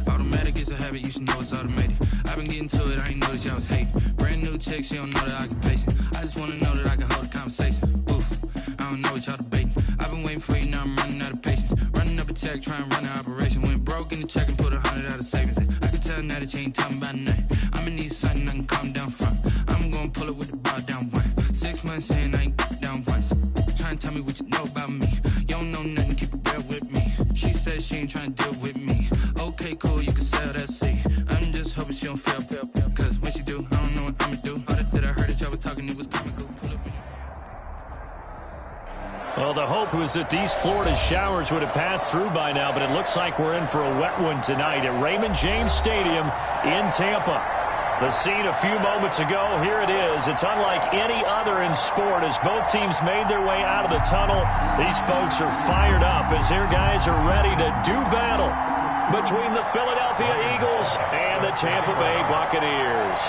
Automatic is a habit, you should know it's automated. I've been getting to it, I ain't noticed y'all was hating. Brand new chick, she don't know that I can place it. I just wanna know that I can hold a conversation. Oof, I don't know what y'all debating. I've been waiting for you, now I'm running out of patience. Running up a check, trying to run an operation. Went broke in the check and put 100 out of savings. I can tell now that you ain't talking about nothing. I'ma need something I can calm down from. I'm gonna pull it with the bar down one. 6 months in, I ain't down once. Trying to tell me what you know about me. You don't know nothing, keep it real with me. She says she ain't trying to deal with me. Okay, cool, you can sell that seat. I'm just hoping she don't fail. Cause when she do, I don't know what I'ma do. All that I heard that y'all was talking, it was comical. Pull up in your... Well, the hope was that these Florida showers would have passed through by now, but it looks like we're in for a wet one tonight at Raymond James Stadium in Tampa. The scene a few moments ago, here it is. It's unlike any other in sport as both teams made their way out of the tunnel. These folks are fired up as their guys are ready to do battle between the Philadelphia Eagles and the Tampa Bay Buccaneers.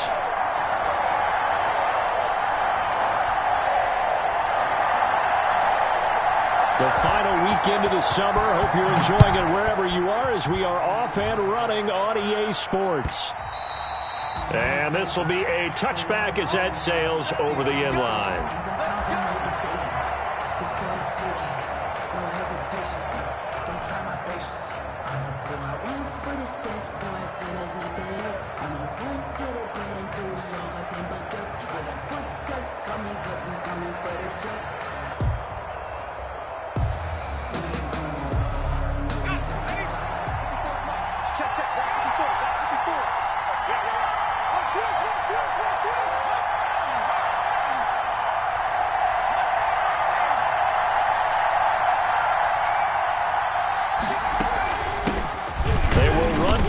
The final weekend of the summer. Hope you're enjoying it wherever you are as we are off and running on EA Sports. And this will be a touchback as that sails over the end line.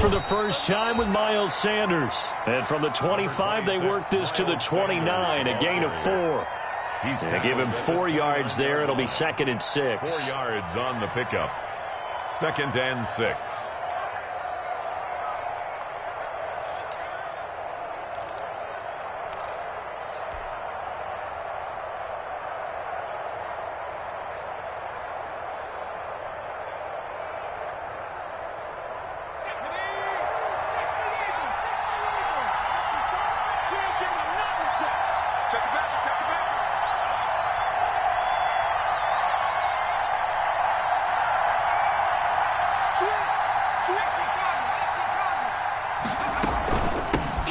For the first time with Miles Sanders. And from the 25, they work this to the 29, a gain of 4. They give him 4 yards there. It'll be 2nd and 6. 4 yards on the pickup. 2nd and 6.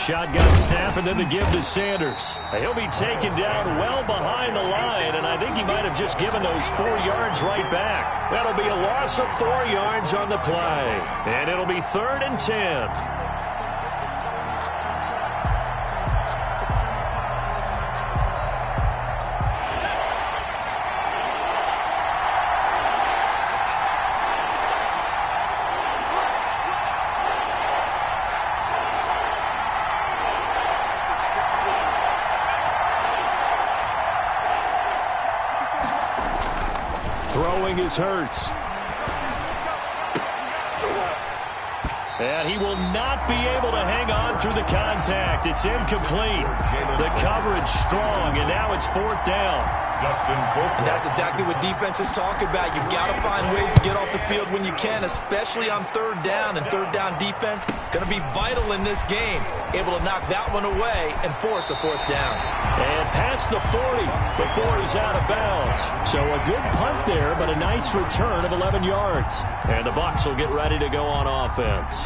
Shotgun snap and then the give to Sanders. He'll be taken down well behind the line, and I think he might have just given those 4 yards right back. That'll be a loss of 4 yards on the play, and it'll be 3rd and 10. Throwing is Hurts. And he will not be able to hang on through the contact. It's incomplete. The coverage strong, and now it's 4th down. And that's exactly what defenses talk about. You've got to find ways to get off the field when you can, especially on 3rd down. And 3rd down defense going to be vital in this game. Able to knock that one away and force a 4th down. And past the 40 before he's out of bounds. So a good punt there, but a nice return of 11 yards. And the Bucs will get ready to go on offense.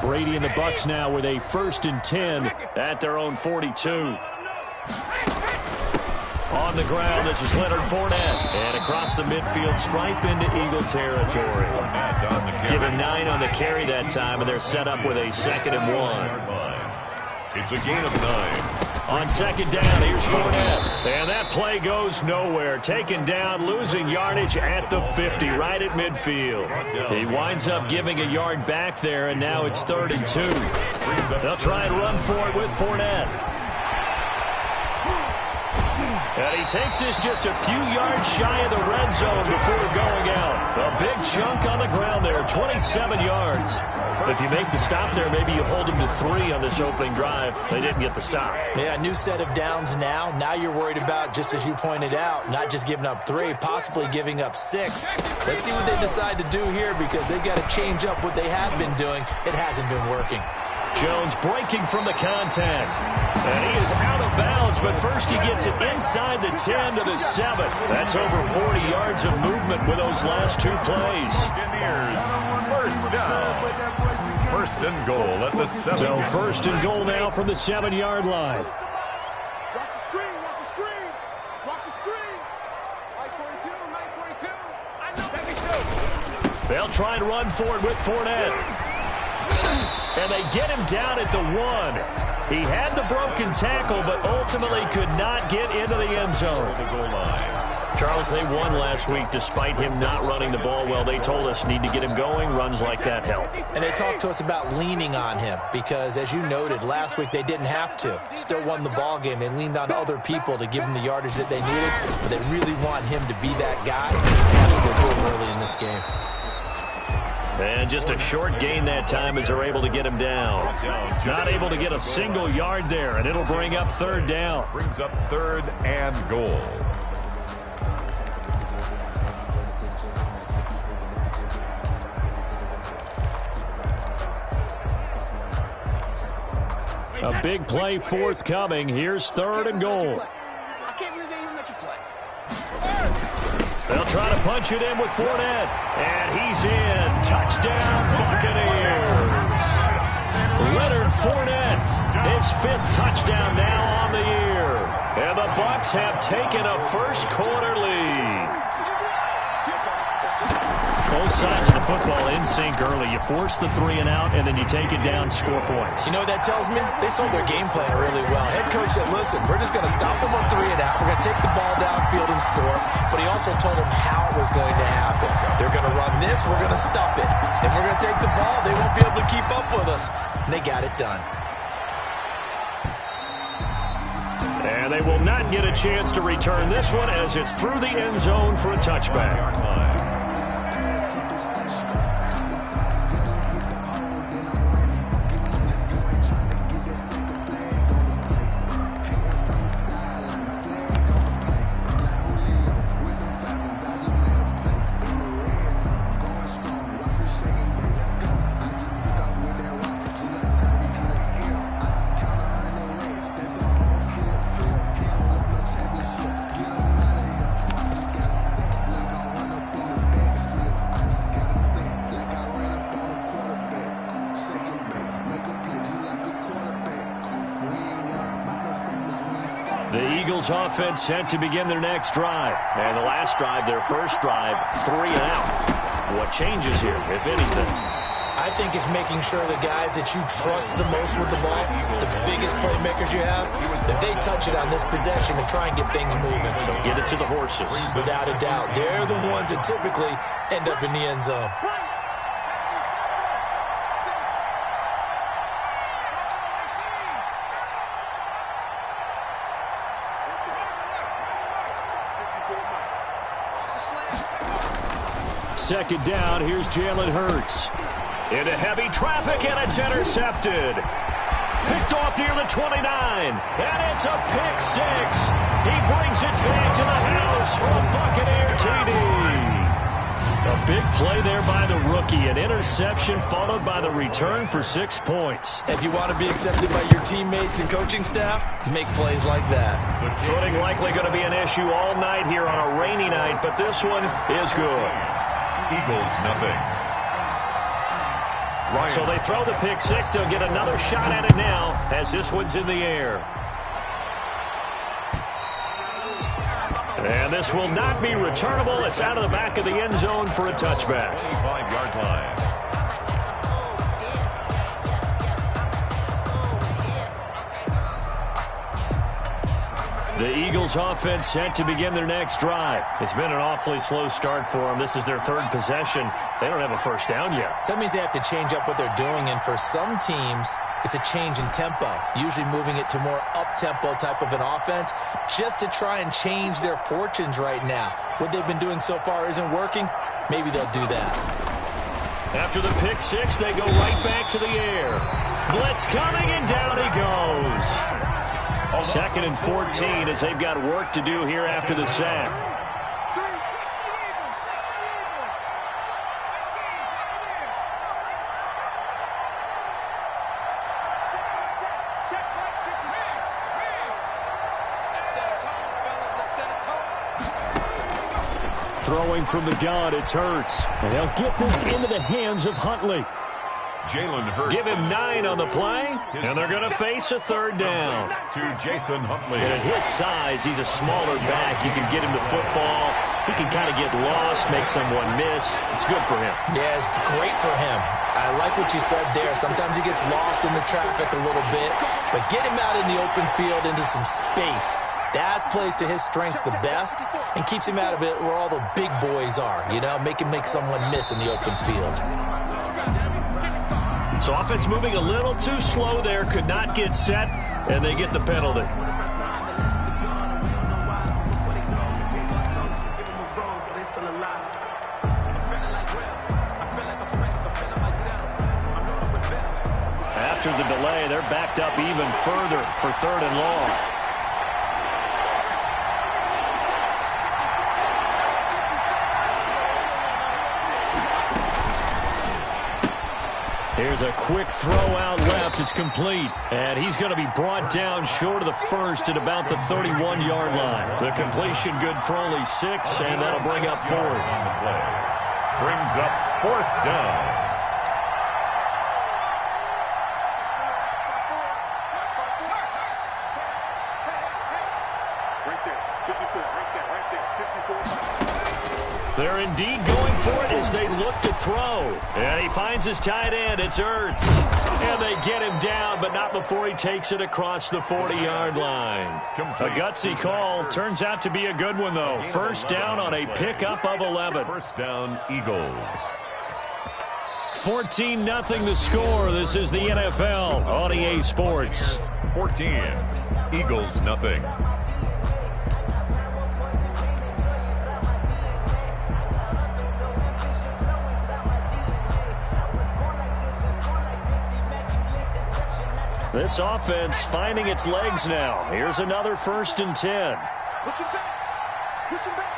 Brady and the Bucs now with a 1st and 10 at their own 42. On the ground, this is Leonard Fournette. And across the midfield stripe into Eagle territory. Give him 9 on the carry that time, and they're set up with a 2nd and 1. It's a gain of 9. On 2nd down, here's Fournette. And that play goes nowhere. Taken down, losing yardage at the 50, right at midfield. He winds up giving a yard back there, and now it's 3rd and 2. They'll try and run for it with Fournette. And he takes this just a few yards shy of the red zone before going out. A big chunk on the ground there, 26 lost 7 yards. If you make the stop there, maybe you hold them to 3 on this opening drive. They didn't get the stop. Yeah, new set of downs now. Now you're worried about, just as you pointed out, not just giving up 3, possibly giving up 6. Let's see what they decide to do here, because they've got to change up what they have been doing. It hasn't been working. Jones breaking from the contact. And he is out of bounds, but first he gets it inside the 10 to the 7. That's over 40 yards of movement with those last 2 plays. First down. First and goal at the 7. So first and goal now from the 7-yard line. Watch the screen, watch the screen. Watch the screen. 942, 942. I know. They'll try and run for it with Fournette. And they get him down at the 1. He had the broken tackle, but ultimately could not get into the end zone. The goal line. Charles, they won last week despite him not running the ball well. They told us need to get him going. Runs like that help. And they talked to us about leaning on him because, as you noted, last week they didn't have to. Still won the ball game. They leaned on other people to give him the yardage that they needed, but they really want him to be that guy. That's what they're doing early in this game. And just a short gain that time as they're able to get him down. Not able to get a single yard there, and it'll bring up 3rd down. Brings up 3rd and goal. A big play forthcoming. Here's 3rd and goal. I can't believe they even let you play. They'll try to punch it in with Fournette. And he's in. Touchdown, Buccaneers. Leonard Fournette, his 5th touchdown now on the year. And the Bucs have taken a first-quarter lead. Both sides of the football in sync early. You force the 3 and out, and then you take it down, score points. You know what that tells me? They sold their game plan really well. Head coach said, listen, we're just going to stop them on 3 and out. We're going to take the ball downfield and score. But he also told them how it was going to happen. They're going to run this. We're going to stuff it. Then we're going to take the ball. They won't be able to keep up with us. And they got it done. And they will not get a chance to return this one as it's through the end zone for a touchback. The Eagles offense set to begin their next drive. And the last drive, their first drive, 3 and out. What changes here, if anything? I think it's making sure the guys that you trust the most with the ball, the biggest playmakers you have, that they touch it on this possession and try and get things moving. So get it to the horses. Without a doubt. They're the ones that typically end up in the end zone. Second down, here's Jalen Hurts. Into heavy traffic, and it's intercepted. Picked off near the 29, and it's a pick 6. He brings it back to the house for a Buccaneer TD. A big play there by the rookie. An interception followed by the return for 6 points. If you want to be accepted by your teammates and coaching staff, make plays like that. Footing likely going to be an issue all night here on a rainy night, but this one is good. Eagles, nothing. Ryan. So they throw the pick 6. They'll get another shot at it now as this one's in the air. And this will not be returnable. It's out of the back of the end zone for a touchback. 25-yard line. The Eagles offense set to begin their next drive. It's been an awfully slow start for them. This is their 3rd possession. They don't have a first down yet. So that means they have to change up what they're doing, and for some teams, it's a change in tempo, usually moving it to more up-tempo type of an offense just to try and change their fortunes right now. What they've been doing so far isn't working. Maybe they'll do that. After the pick six, they go right back to the air. Blitz coming, and down he goes. 2nd and 14 as they've got work to do here after the sack. Throwing from the gun, it's Hurts. And they'll get this into the hands of Huntley. Jalen Hurts. Give him 9 on the play, and they're going to face a 3rd down. To Jason Huntley. And at his size, he's a smaller back. You can get him the football. He can kind of get lost, make someone miss. It's good for him. Yeah, it's great for him. I like what you said there. Sometimes he gets lost in the traffic a little bit, but get him out in the open field into some space. That plays to his strengths the best and keeps him out of it where all the big boys are, you know, make someone miss in the open field. So offense moving a little too slow there, could not get set, and they get the penalty. After the delay, they're backed up even further for 3rd and long. Here's a quick throw out left. It's complete. And he's going to be brought down short of the first at about the 31-yard line. The completion good for only 6, and that'll bring up 4th. Brings up 4th down. They're indeed going for it as they look to throw. And he finds his tight end. It's Ertz. And they get him down, but not before he takes it across the 40-yard line. A gutsy call. Turns out to be a good one, though. 1st down on a pickup of 11. 1st down, Eagles. 14-0 the score. This is the NFL on EA Sports. 14. Eagles, nothing. This offense finding its legs now. Here's another 1st and 10. Push him back. Push him back.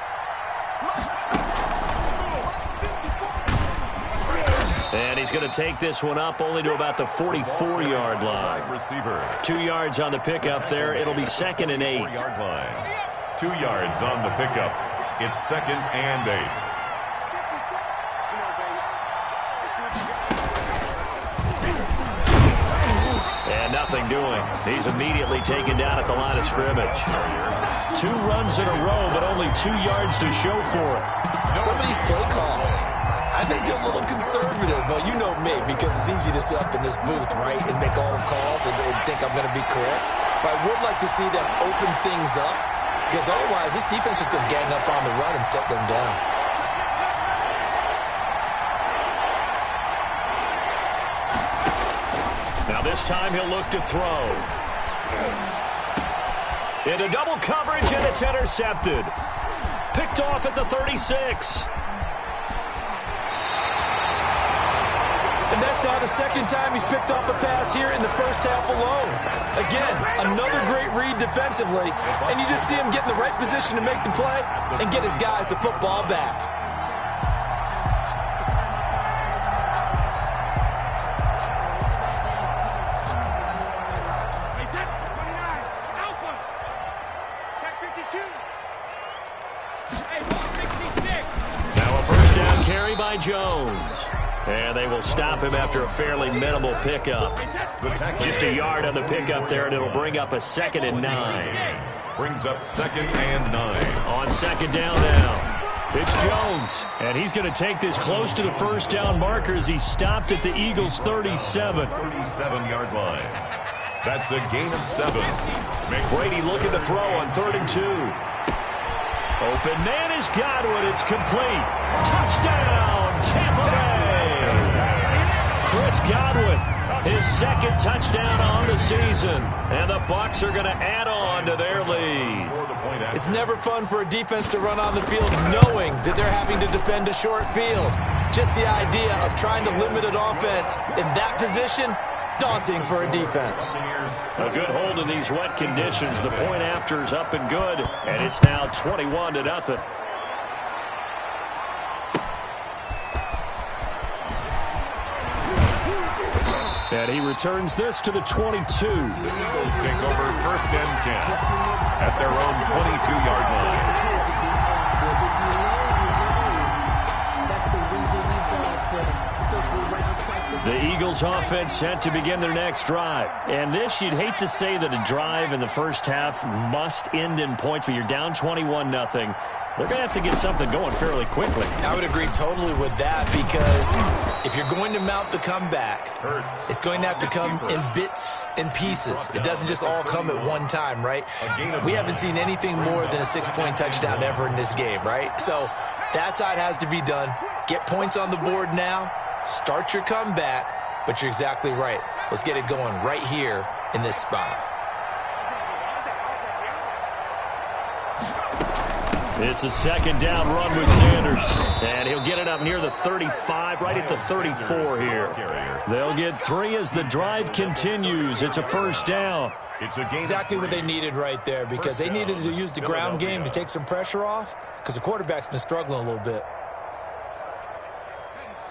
And he's going to take this one up only to about the 44-yard line. Receiver. 2 yards on the pickup there. It'll be 2nd and 8. 4-yard line. 2 yards on the pickup. It's 2nd and 8. And nothing doing. He's immediately taken down at the line of scrimmage. 2 runs in a row, but only 2 yards to show for it. Some of these play calls, I think they're a little conservative, but you know me, because it's easy to sit up in this booth, right, and make all the calls and think I'm going to be correct. But I would like to see them open things up, because otherwise this defense is going to gang up on the run and shut them down. Now this time he'll look to throw. Into double coverage, and it's intercepted. Picked off at the 36. And that's now the 2nd time he's picked off a pass here in the first half alone. Again, another great read defensively, and you just see him get in the right position to make the play and get his guys the football back. Now a 1st down carry by Jones. And they will stop him after a fairly minimal pickup. Just a yard on the pickup there, and it'll bring up a 2nd and 9. Brings up 2nd and 9. On 2nd down now. It's Jones. And he's going to take this close to the 1st down marker as he stopped at the Eagles' 37. 37-yard line. That's a gain of 7. Brady looking to throw on 3rd and 2. Open man is Godwin. It's complete. Touchdown, Tampa Bay. Chris Godwin, his 2nd touchdown on the season. And the Bucs are going to add on to their lead. It's never fun for a defense to run on the field knowing that they're having to defend a short field. Just the idea of trying to limit an offense in that position, daunting for a defense. A good hold in these wet conditions. The point after is up and good, and it's now 21-0. And he returns this to the 22. The Eagles take over 1st and 10 at their own 22-yard line. The Eagles offense set to begin their next drive. And this, you'd hate to say that a drive in the first half must end in points, but you're down 21-0. They're going to have to get something going fairly quickly. I would agree totally with that, because if you're going to mount the comeback, it's going to have to come in bits and pieces. It doesn't just all come at one time, right? We haven't seen anything more than a 6-point touchdown ever in this game, right? So that's how it has to be done. Get points on the board now. Start your comeback, but you're exactly right. Let's get it going right here in this spot. It's a 2nd down run with Sanders. And he'll get it up near the 35, right at the 34 here. They'll get 3 as the drive continues. It's a 1st down. It's exactly what they needed right there, because they needed to use the ground game to take some pressure off, because the quarterback's been struggling a little bit.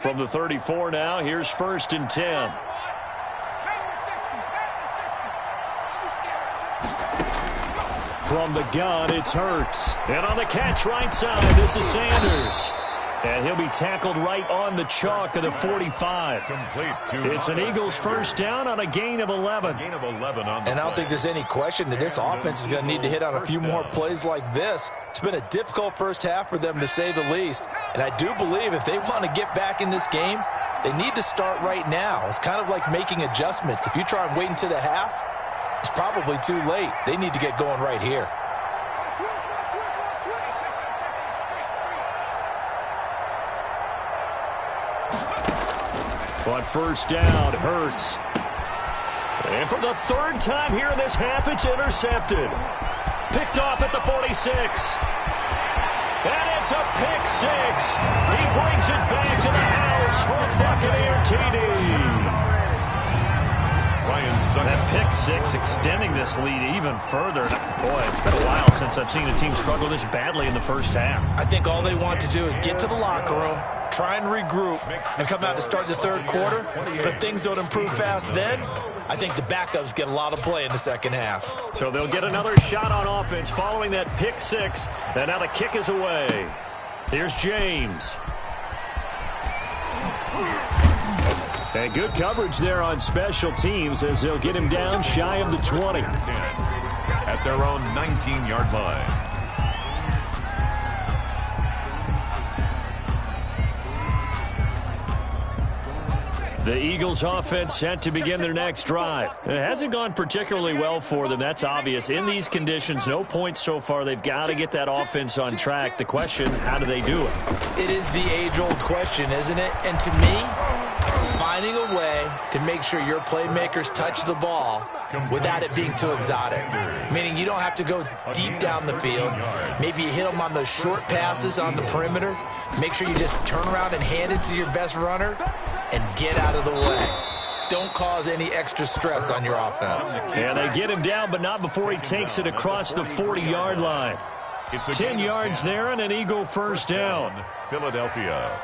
From the 34 now, here's 1st and 10. From the gun, it's Hurts. And on the catch right side, this is Sanders. And he'll be tackled right on the chalk of the 45. It's an Eagles 1st down on a gain of 11. And I don't think there's any question that this offense is going to need to hit on a few more plays like this. It's been a difficult first half for them, to say the least. And I do believe if they want to get back in this game, they need to start right now. It's kind of like making adjustments. If you try and wait until the half, it's probably too late. They need to get going right here. On 1st down, Hurts. And for the 3rd time here in this half, it's intercepted. Picked off at the 46. And it's a pick 6. He brings it back to the house for a Buccaneer TD. That pick 6 extending this lead even further. Boy, it's been a while since I've seen a team struggle this badly in the first half. I think all they want to do is get to the locker room, try and regroup, and come out to start the 3rd quarter. But if things don't improve fast then, I think the backups get a lot of play in the 2nd half. So they'll get another shot on offense following that pick 6. And now the kick is away. Here's James. And good coverage there on special teams as they'll get him down shy of the 20. At their own 19-yard line. The Eagles offense set to begin their next drive. It hasn't gone particularly well for them. That's obvious. In these conditions, no points so far. They've got to get that offense on track. The question, how do they do it? It is the age-old question, isn't it? And to me, finding a way to make sure your playmakers touch the ball without it being too exotic. Meaning you don't have to go deep down the field. Maybe you hit them on those short passes on the perimeter. Make sure you just turn around and hand it to your best runner and get out of the way. Don't cause any extra stress on your offense. And they get him down, but not before he takes it across the 40-yard line. 10 yards there and an Eagle 1st down. Philadelphia.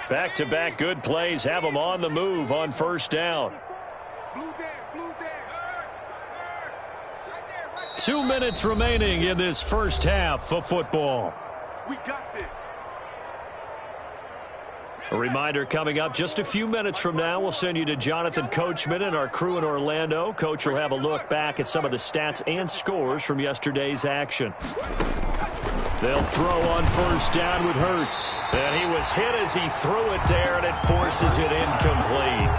Back-to-back good plays have them on the move on 1st down. 2 minutes remaining in this first half of football. We got this. A reminder coming up just a few minutes from now. We'll send you to Jonathan Coachman and our crew in Orlando. Coach will have a look back at some of the stats and scores from yesterday's action. They'll throw on 1st down with Hurts. And he was hit as he threw it there, and it forces it incomplete.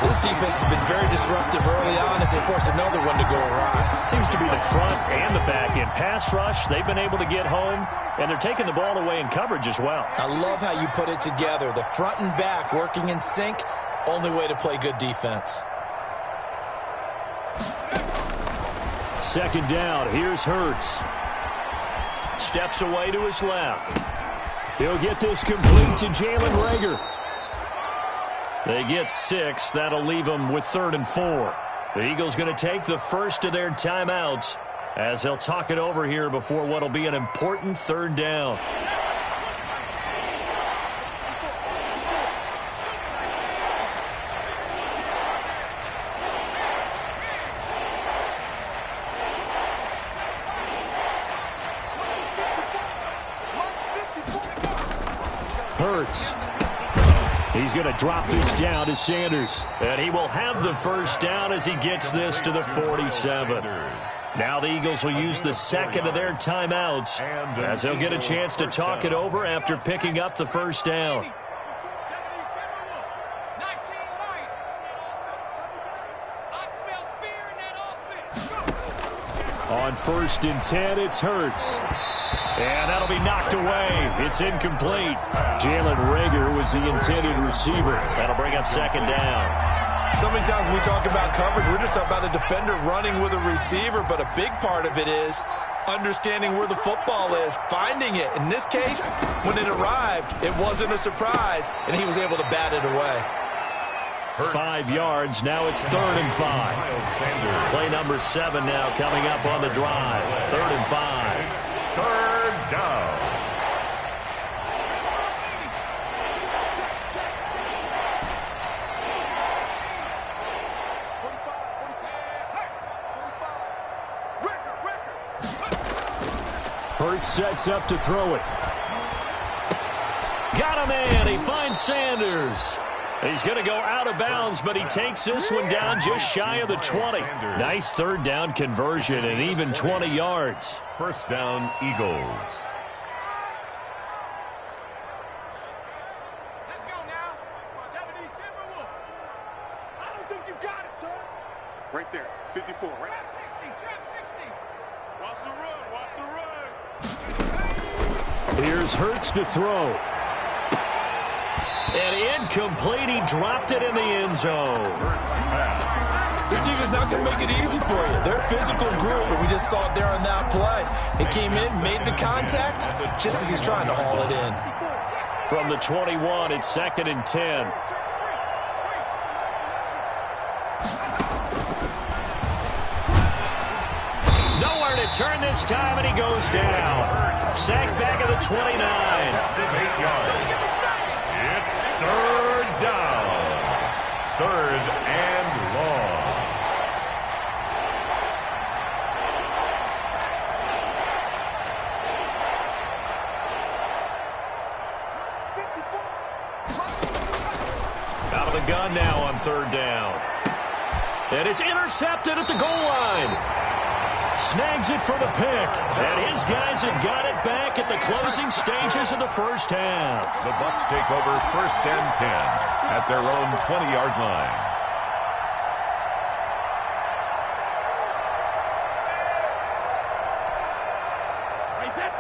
This defense has been very disruptive early on as they force another one to go awry. Seems to be the front and the back end. Pass rush, they've been able to get home, and they're taking the ball away in coverage as well. I love how you put it together. The front and back working in sync, only way to play good defense. 2nd down, here's Hurts. Steps away to his left. He'll get this complete to Jalen Reagor. They get 6. That'll leave them with 3rd and 4. The Eagles going to take the first of their timeouts as they'll talk it over here before what will be an important 3rd down. Hurts. He's going to drop this down to Sanders. And he will have the first down as he gets this to the 47. Now the Eagles will use the second of their timeouts as they'll get a chance to talk it over after picking up the first down. On 1st and 10, it's Hurts. And that'll be knocked away. It's incomplete. Jalen Reagor was the intended receiver. That'll bring up 2nd down. So many times when we talk about coverage, we're just about a defender running with a receiver, but a big part of it is understanding where the football is, finding it. In this case, when it arrived, it wasn't a surprise, and he was able to bat it away. 5 yards. Now it's 3rd and 5. Play number 7 now coming up on the drive. 3rd and 5. 3rd down. Hurts sets up to throw it. Got a man. He finds Sanders. He's going to go out of bounds, but he takes this one down just shy of the 20. Nice 3rd down conversion and even 20 yards. 1st down, Eagles. Let's go now. 70 Timberwolves. I don't think you got it, son. Right there. 54, right? Trap 60. Watch the run. Watch the run. Here's Hurts to throw. And incomplete. He dropped it in the end zone. This defense not going to make it easy for you. They're a physical group, and we just saw it there on that play. It came in, made the contact, just as he's trying to haul it in. From the 21, it's 2nd and 10. Nowhere to turn this time, and he goes down. Sacked back at the 29. 8 yards. It's 3rd down. 3rd and long. Out of the gun now on 3rd down. And it's intercepted at the goal line. Snags it for the pick. And his guys have got it back at the closing stages of the first half. The Bucs take over 1st and 10 at their own 20-yard line.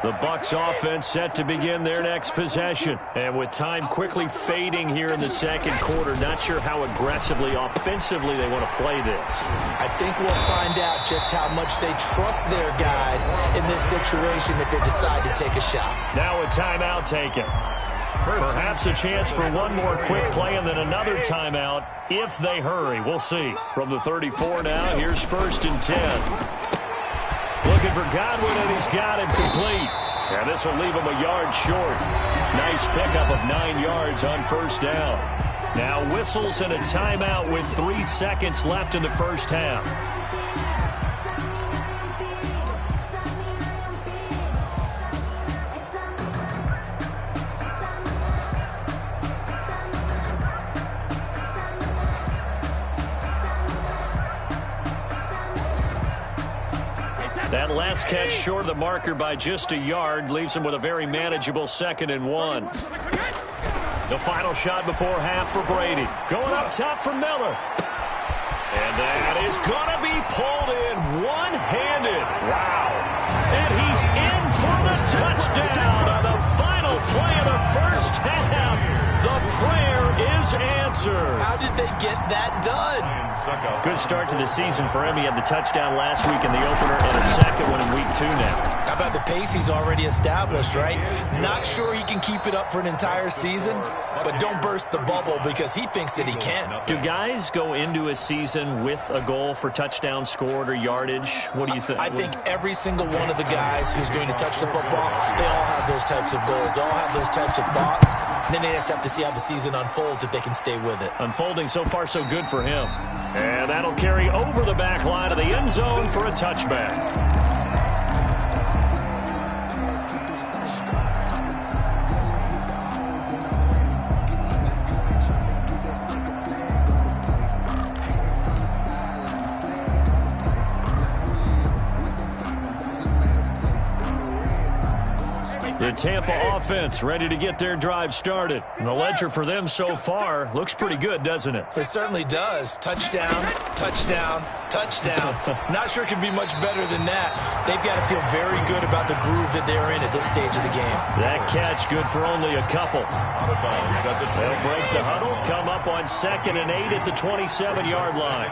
The Bucs offense set to begin their next possession. And with time quickly fading here in the 2nd quarter, not sure how aggressively, offensively they want to play this. I think we'll find out just how much they trust their guys in this situation if they decide to take a shot. Now a timeout taken. Perhaps a chance for one more quick play and then another timeout if they hurry. We'll see. From the 34 now, here's 1st and 10. Looking for Godwin, and he's got it complete. And this will leave him a yard short. Nice pickup of 9 yards on 1st down. Now whistles and a timeout with 3 seconds left in the first half. That last catch short of the marker by just a yard leaves him with a very manageable 2nd and 1. The final shot before half for Brady. Going up top for Miller. And that is going to be pulled in one-handed. Wow. And he's in for the touchdown on the final play of the first half. The prayer is answered. How did they get that done? Good start to the season for him. He had the touchdown last week in the opener and a second one in week 2 now. How about the pace he's already established, right? Not sure he can keep it up for an entire season, but don't burst the bubble because he thinks that he can. Do guys go into a season with a goal for touchdown scored or yardage? What do you think? I think every single one of the guys who's going to touch the football, they all have those types of goals. They all have those types of thoughts. And then they just have to see how the season unfolds if they can stay with it. Unfolding so far so good for him. And that'll carry over the back line of the end zone for a touchback. The Tampa offense ready to get their drive started. And the ledger for them so far looks pretty good, doesn't it? It certainly does. Touchdown, touchdown, touchdown. Not sure it can be much better than that. They've got to feel very good about the groove that they're in at this stage of the game. That catch good for only a couple. They'll break the huddle, come up on 2nd and 8 at the 27-yard line.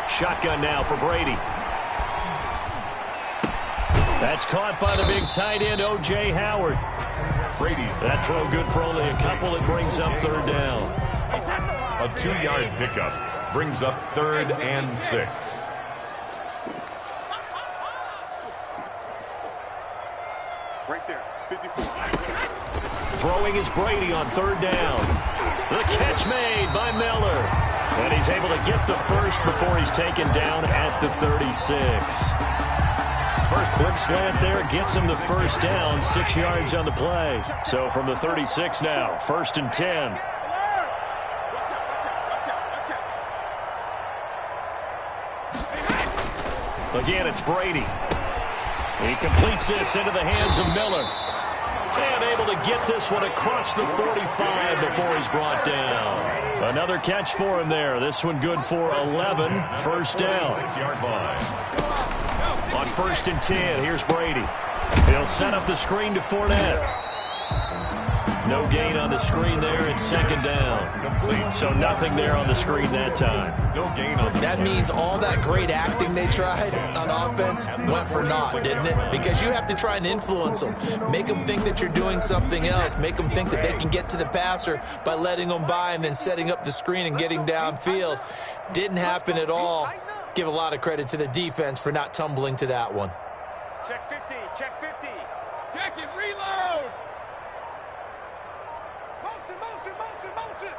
Shotgun now for Brady. That's caught by the big tight end, O.J. Howard. That throw good for only a couple. It brings up 3rd down. A 2-yard pickup brings up 3rd and 6. Right there, 54. Throwing is Brady on 3rd down. The catch made by Miller. And he's able to get the first before he's taken down at the 36. First quick slant there gets him the first down, 6 yards on the play. So from the 36 now, 1st and 10. Again, it's Brady. He completes this into the hands of Miller. And able to get this one across the 45 before he's brought down. Another catch for him there. This one good for 11. 1st down. On 1st and 10, here's Brady. He'll set up the screen to Fournette. No gain on the screen there. It's 2nd down. So nothing there on the screen that time. No gain on the That means all that great acting they tried on offense went for naught, didn't it? Because you have to try and influence them. Make them think that you're doing something else. Make them think that they can get to the passer by letting them by and then setting up the screen and getting downfield. Didn't happen at all. Give a lot of credit to the defense for not tumbling to that one. Check 50, check 50. Check it, reload. Motion.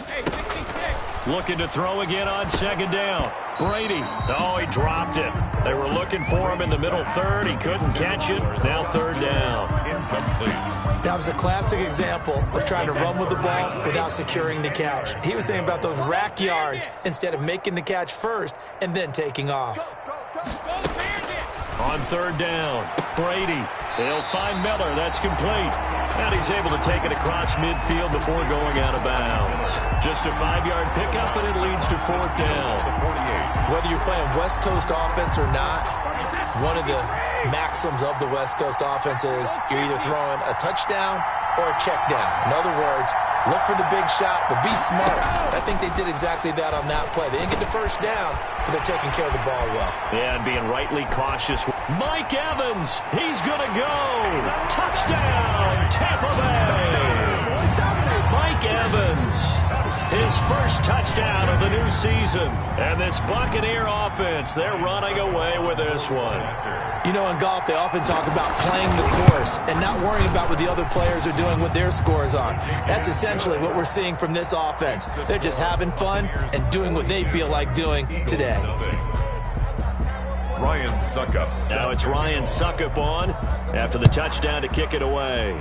Hey, 66. Looking to throw again on 2nd down. Brady. Oh, he dropped it. They were looking for him in the middle 3rd. He couldn't catch it. Now 3rd down. incomplete. That was a classic example of trying to run with the ball without securing the catch. He was thinking about those rack yards instead of making the catch first and then taking off. On 3rd down, Brady. They'll find Miller. That's complete. And he's able to take it across midfield before going out of bounds. Just a 5-yard pickup, and it leads to 4th down. Whether you're playing West Coast offense or not, one of the maxims of the West Coast offense is you're either throwing a touchdown or a check down. In other words, look for the big shot, but be smart. I think they did exactly that on that play. They didn't get the first down, but they're taking care of the ball well. Yeah, and being rightly cautious. Mike Evans, he's going to go. Touchdown, Tampa Bay. Mike Evans, his first touchdown of the new season. And this Buccaneer offense, they're running away with this one. You know, in golf, they often talk about playing the course and not worrying about what the other players are doing with their scores on. That's essentially what we're seeing from this offense. They're just having fun and doing what they feel like doing today. Ryan Suckup. Now it's Ryan Suckup on after the touchdown to kick it away.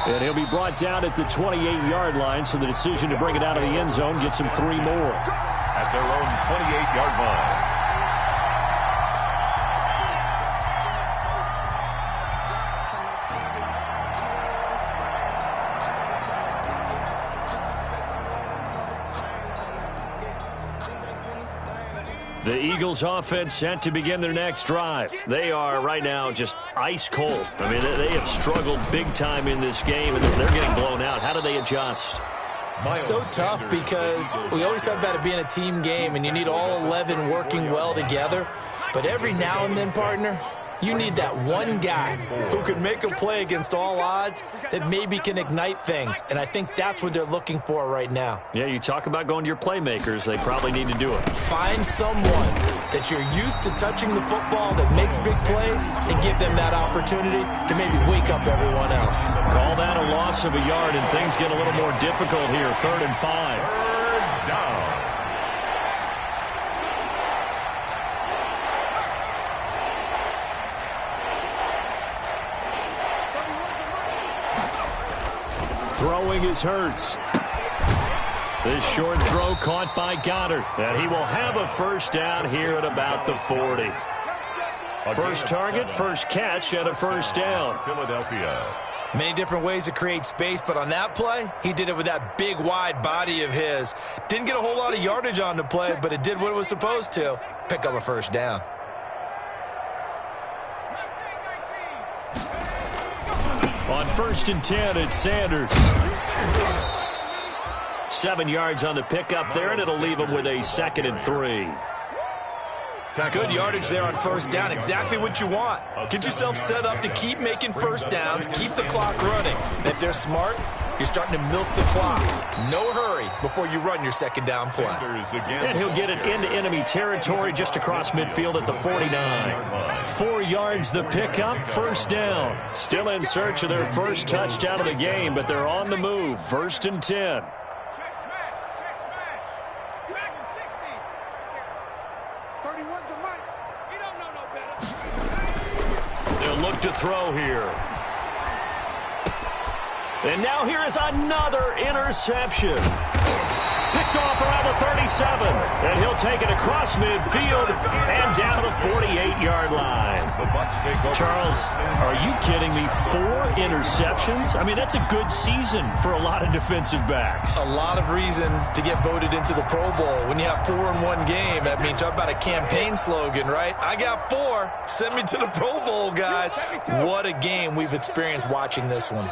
And he'll be brought down at the 28-yard line, so the decision to bring it out of the end zone gets him 3 more. At their own 28-yard line. The Eagles offense set to begin their next drive. They are right now just ice cold. I mean, they have struggled big time in this game, and they're getting blown out. How do they adjust? So tough because we always talk about it being a team game, and you need all 11 working well together. But every now and then, partner, you need that one guy who can make a play against all odds that maybe can ignite things. And I think that's what they're looking for right now. Yeah, you talk about going to your playmakers. They probably need to do it. Find someone that you're used to touching the football that makes big plays and give them that opportunity to maybe wake up everyone else. Call that a loss of a yard, and things get a little more difficult here. 3rd and 5. Third down. Throwing is Hurts. This short throw caught by Goddard. And he will have a first down here at about the 40. First target, first catch, and a first down. Philadelphia. Many different ways to create space, but on that play, he did it with that big, wide body of his. Didn't get a whole lot of yardage on the play, but it did what it was supposed to. Pick up a first down. On 1st and 10, it's Sanders. 7 yards on the pickup there, and it'll leave him with a 2nd and 3. Good yardage there on first down. Exactly what you want. Get yourself set up to keep making first downs, keep the clock running. And if they're smart, you're starting to milk the clock. No hurry before you run your second down play. And he'll get it into enemy territory just across midfield at the 49. 4 yards the pickup, first down. Still in search of their first touchdown of the game, but they're on the move. 1st and 10. They'll look to throw here. And now here is another interception. Picked off around the 37. And he'll take it across midfield and down to the 48-yard line. Charles, are you kidding me? 4 interceptions? I mean, that's a good season for a lot of defensive backs. A lot of reason to get voted into the Pro Bowl. When you have 4 in one game, I mean, talk about a campaign slogan, right? I got 4. Send me to the Pro Bowl, guys. What a game we've experienced watching this one.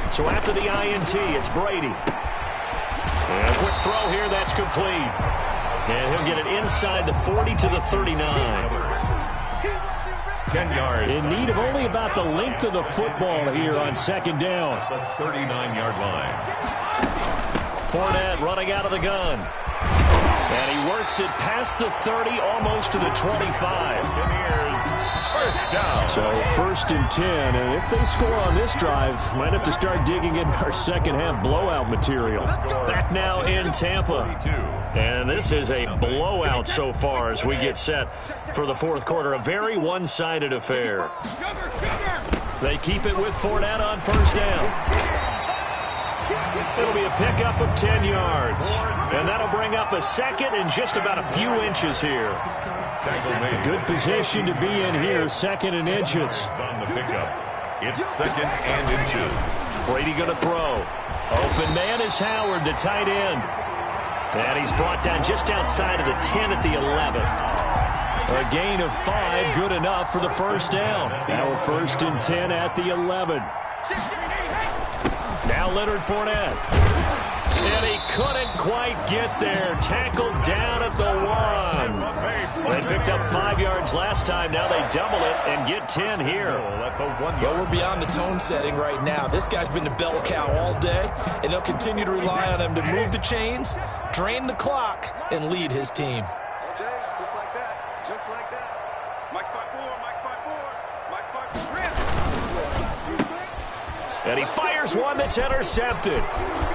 So after the INT, it's Brady. And a quick throw here, that's complete. And he'll get it inside the 40 to the 39. 10 yards. In need of only about the length of the football here on 2nd down. The 39-yard line. Fournette running out of the gun. And he works it past the 30, almost to the 25. First down. So 1st and 10, and if they score on this drive, might have to start digging in our second half blowout material. Back now in Tampa. And this is a blowout so far as we get set for the 4th quarter. A very one-sided affair. They keep it with Fournette on first down. It'll be a pickup of 10 yards. And that'll bring up a 2nd and just about a few inches here. Good position to be in here, 2nd and inches. On the pickup. It's 2nd and inches. Brady going to throw. Open man is Howard, the tight end. And he's brought down just outside of the 10 at the 11. A gain of 5, good enough for the first down. Now a 1st and 10 at the 11. Now Leonard Fournette. And he couldn't quite get there. Tackled down at the 1. They picked up 5 yards last time. Now they double it and get 10 here. Well, we're beyond the tone setting right now. This guy's been the bell cow all day, and they'll continue to rely on him to move the chains, drain the clock, and lead his team. All day, just like that. Just like that. Mike 5-4, Mike 5-4, Mike 5-4. And he fires one that's intercepted.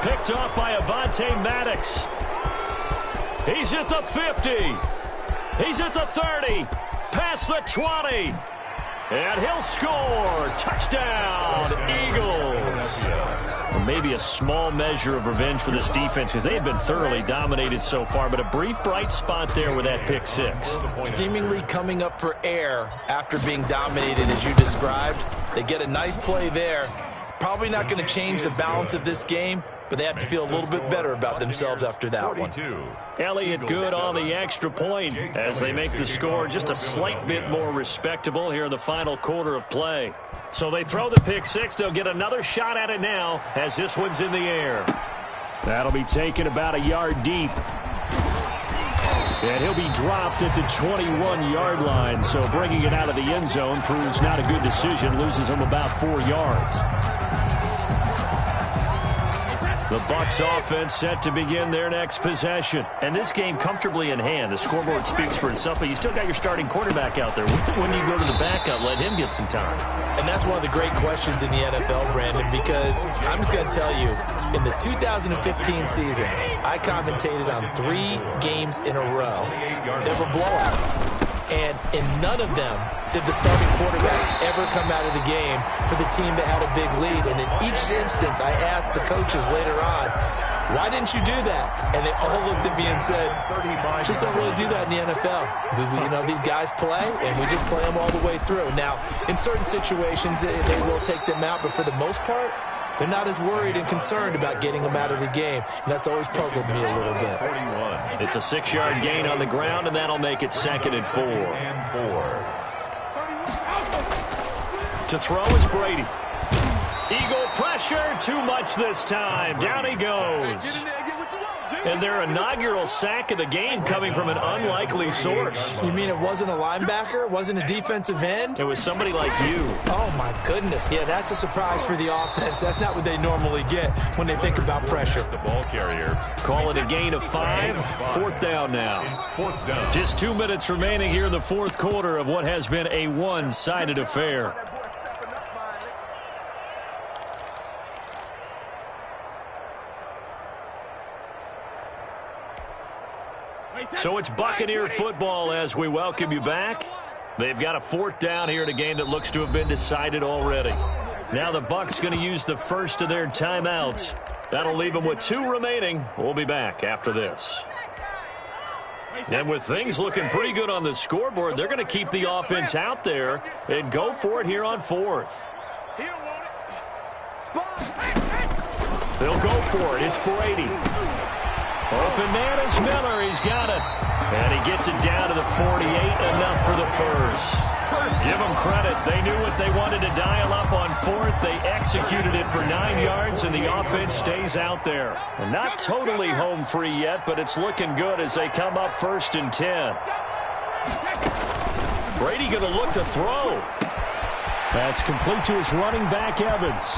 Picked off by Avonte Maddox. He's at the 50. He's at the 30. Past the 20. And he'll score. Touchdown, Eagles. Well, maybe a small measure of revenge for this defense because they have been thoroughly dominated so far, but a brief bright spot there with that pick 6. Seemingly coming up for air after being dominated as you described. They get a nice play there. Probably not going to change the balance of this game, but they have to feel a little bit better about themselves after that one. Elliott good on the extra point as they make the score just a slight bit more respectable here in the final quarter of play. So they throw the pick six. They'll get another shot at it now as this one's in the air. That'll be taken about a yard deep. And he'll be dropped at the 21-yard line. So bringing it out of the end zone proves not a good decision. Loses him about 4 yards. The Bucs offense set to begin their next possession. And this game comfortably in hand. The scoreboard speaks for itself, but you still got your starting quarterback out there. When do you go to the backup, let him get some time? And that's one of the great questions in the NFL, Brandon, because I'm just going to tell you, in the 2015 season, I commentated on 3 games in a row. There were blowouts. And in none of them did the starting quarterback ever come out of the game for the team that had a big lead. And in each instance, I asked the coaches later on, why didn't you do that? And they all looked at me and said, just don't really do that in the NFL. These guys play, and we just play them all the way through. Now, in certain situations, they will take them out, but for the most part, they're not as worried and concerned about getting them out of the game. And that's always puzzled me a little bit. It's a 6-yard gain on the ground, and that'll make it 2nd and 4. To throw is Brady. Eagle pressure, too much this time. Down he goes. And their inaugural sack of the game coming from an unlikely source. You mean it wasn't a linebacker? It wasn't a defensive end? It was somebody like you. Oh, my goodness. Yeah, that's a surprise for the offense. That's not what they normally get when they think about pressure. The ball carrier. Call it a gain of 5. 4th down now. Fourth down. Just 2 minutes remaining here in the 4th quarter of what has been a one-sided affair. So it's Buccaneer football as we welcome you back. They've got a 4th down here in a game that looks to have been decided already. Now the Bucs going to use the first of their timeouts. That'll leave them with 2 remaining. We'll be back after this. And with things looking pretty good on the scoreboard, they're going to keep the offense out there and go for it here on 4th. They'll go for it. It's Brady. Open man is Miller. He's got it. And he gets it down to the 48. Enough for the first. Give them credit. They knew what they wanted to dial up on 4th. They executed it for 9 yards, and the offense stays out there. And not totally home free yet, but it's looking good as they come up 1st and 10. Brady going to look to throw. That's complete to his running back, Evans.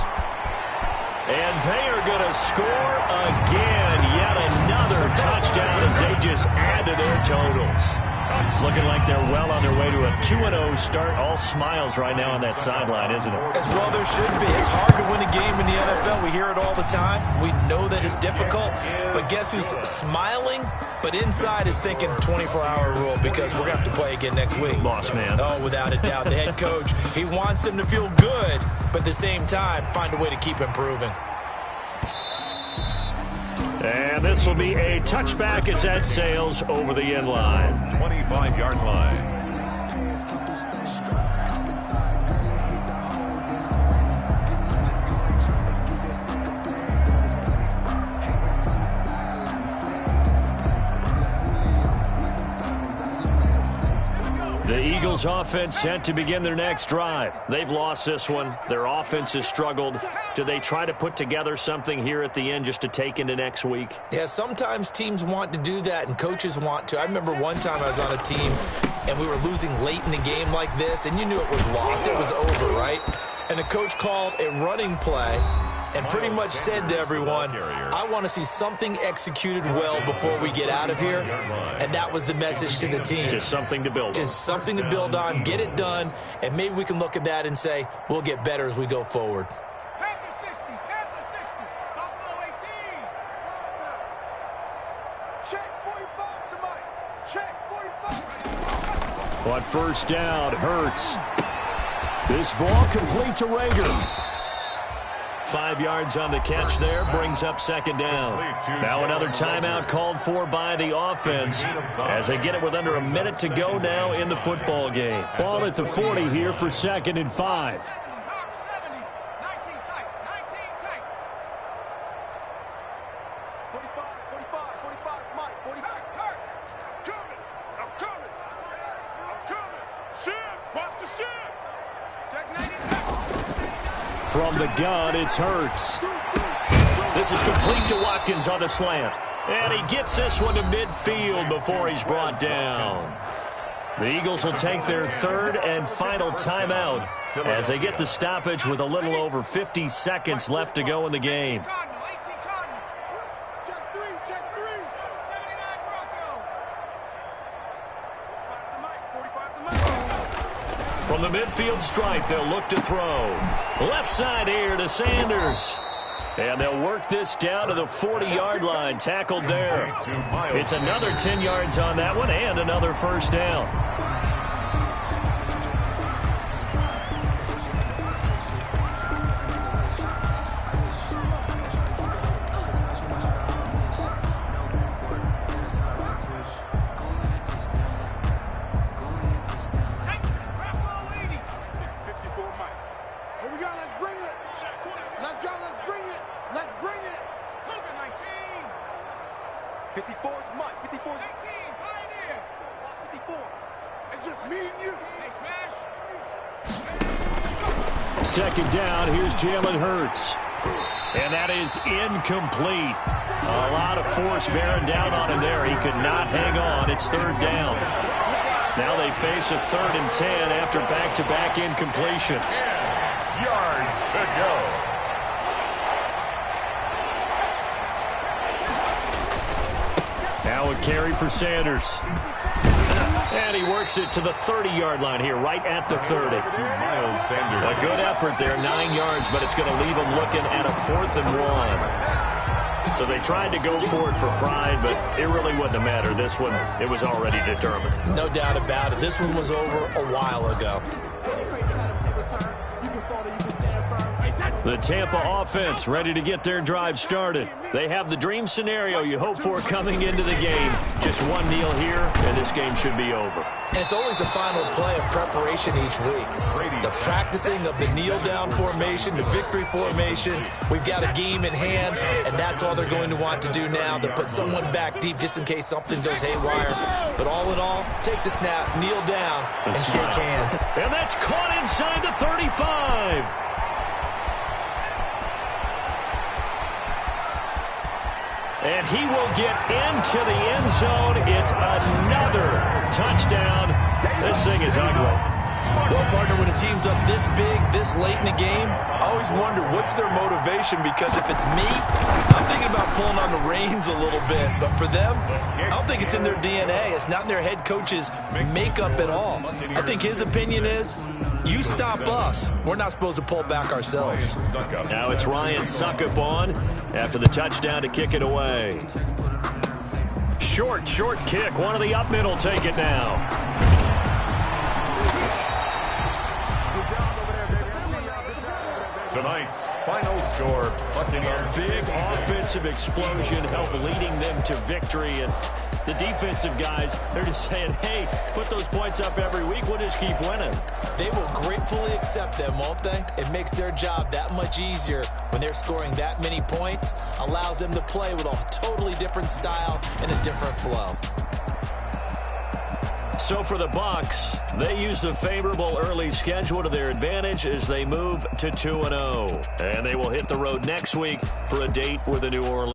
And they are going to score again. Yet another touchdown as they just add to their totals. Looking like they're well on their way to a 2-0 start. All smiles right now on that sideline, isn't it? As well there should be. It's hard to win a game in the NFL. We hear it all the time. We know that it's difficult. But guess who's smiling? But inside is thinking 24-hour rule because we're going to have to play again next week. Boss man. Oh, without a doubt. The head coach, he wants them to feel good, but at the same time, find a way to keep improving. And this will be a touchback as that sails over the end line. 25-yard line. The Eagles offense set to begin their next drive. They've lost this one. Their offense has struggled. Do they try to put together something here at the end just to take into next week? Yeah, sometimes teams want to do that and coaches want to. I remember one time I was on a team and we were losing late in the game like this, and you knew it was lost. It was over, right? And the coach called a running play and pretty much said to everyone, I want to see something executed well before we get out of here. And that was the message to the team. Just something to build on. Just something to build on, get it done, and maybe we can look at that and say, we'll get better as we go forward. Panther 60, Panther 60, Buffalo 18. Check 45 to Mike. Check 45. On 1st down, Hurts. This ball complete to Rager. 5 yards on the catch there, brings up 2nd down. Now another timeout called for by the offense as they get it with under a minute to go now in the football game. Ball at the 40 here for 2nd and 5. From the gun, it's Hurts. This is complete to Watkins on the slant. And he gets this one to midfield before he's brought down. The Eagles will take their third and final timeout as they get the stoppage with a little over 50 seconds left to go in the game. From the midfield stripe, they'll look to throw. Left side here to Sanders. And they'll work this down to the 40-yard line, tackled there. It's another 10 yards on that one and another first down. Second down, here's Jalen Hurts. And that is incomplete. A lot of force bearing down on him there. He could not hang on. It's third down. Now they face a 3rd and 10 after back-to-back incompletions. 10 yards to go. Now a carry for Sanders. And he works it to the 30-yard line here, right at the 30. Miles Sanders. A good effort there, 9 yards, but it's going to leave him looking at a 4th and 1. So they tried to go for it for pride, but it really wouldn't have mattered. This one, it was already determined. No doubt about it. This one was over a while ago. The Tampa offense ready to get their drive started. They have the dream scenario you hope for coming into the game. Just one kneel here, and this game should be over. And it's always the final play of preparation each week. The practicing of the kneel-down formation, the victory formation. We've got a game in hand, and that's all they're going to want to do now, to put someone back deep just in case something goes haywire. But all in all, take the snap, kneel down, and shake hands. And that's caught inside the 35. And he will get into the end zone. It's another touchdown. This thing is ugly. Well, partner, when a team's up this big, this late in the game, I always wonder what's their motivation, because if it's me, I'm thinking about pulling on the reins a little bit. But for them, I don't think it's in their DNA. It's not in their head coach's makeup at all. I think his opinion is, you stop us. We're not supposed to pull back ourselves. Now it's Ryan Suckup on after the touchdown to kick it away. Short kick. One of the up middle take it now. Tonight's final score, Buccaneers. A big offensive explosion helped leading them to victory. And the defensive guys, they're just saying, hey, put those points up every week. We'll just keep winning. They will gratefully accept them, won't they? It makes their job that much easier when they're scoring that many points. Allows them to play with a totally different style and a different flow. So for the Bucs, they use the favorable early schedule to their advantage as they move to 2-0. And they will hit the road next week for a date with the New Orleans.